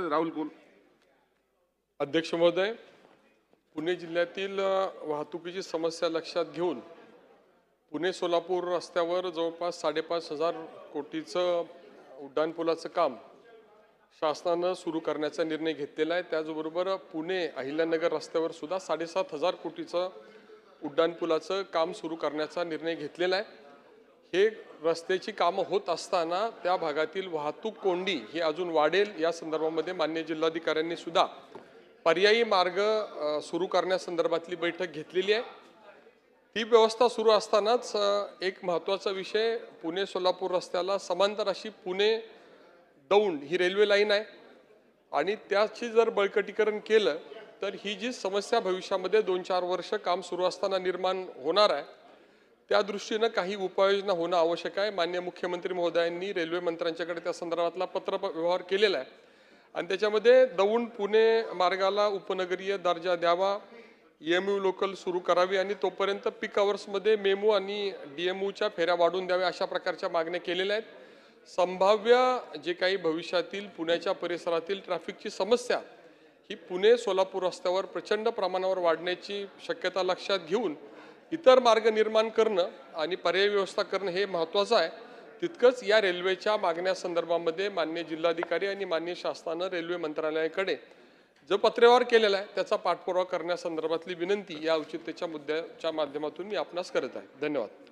Rahul Coal. अध्यक्ष महोदय, पुणे जिल्ह्यातील वाहतुकीची समस्या लक्षात घेऊन पुणे सोलापूर रस्त्यावर जवळपास 5,500 कोटीचं उड्डाणपुलाचं काम शासनानं सुरू करण्याचा निर्णय घेतलेला आहे। त्याचबरोबर पुणे अहिल्यानगर रस्त्यावर सुद्धा 7,500 कोटीचं उड्डाणपुलाचं काम सुरू करण्याचा निर्णय घेतलेला आहे। हे रस्त्याची कामं होत असताना त्या भागातील वाहतूक कोंडी ही अजून वाढेल या संदर्भामध्ये माननीय जिल्हाधिकाऱ्यांनी सुद्धा पर्यायी मार्ग सुरू करण्यासंदर्भातली बैठक घेतलेली आहे। ती व्यवस्था सुरू असतानाच एक महत्त्वाचा विषय, पुणे सोलापूर रस्त्याला समांतर अशी पुणे दौंड ही रेल्वे लाईन आहे आणि त्याची जर बळकटीकरण केलं तर ही जी समस्या भविष्यामध्ये 2-4 वर्ष काम सुरू असताना निर्माण होणार आहे, त्या दृष्टीनं काही उपाययोजना होणं आवश्यक आहे। माननीय मुख्यमंत्री महोदयांनी रेल्वे मंत्र्यांच्याकडे त्या संदर्भातला पत्रव्यवहार केलेला आहे आणि त्याच्यामध्ये दौंड पुणे मार्गाला उपनगरीय दर्जा द्यावा, EMU लोकल सुरू करावी आणि तोपर्यंत पीक आवर्समध्ये मेमू आणि DMUच्या फेऱ्या वाढवून द्याव्या अशा प्रकारच्या मागण्या केलेल्या आहेत। संभाव्य जे काही भविष्यातील पुण्याच्या परिसरातील ट्रॅफिकची समस्या ही पुणे सोलापूर रस्त्यावर प्रचंड प्रमाणावर वाढण्याची शक्यता लक्षात घेऊन इतर मार्ग निर्माण करणं आणि पर्यायी व्यवस्था करणं हे महत्त्वाचं आहे। तितकंच या रेल्वेच्या मागण्यासंदर्भामध्ये माननीय जिल्हाधिकारी आणि माननीय शासनानं रेल्वे मंत्रालयाकडे जो पत्रव्यवहार केलेला आहे त्याचा पाठपुरावा करण्यासंदर्भातली विनंती या औचित्याच्या मुद्द्याच्या माध्यमातून मी आपणास करत आहे। धन्यवाद।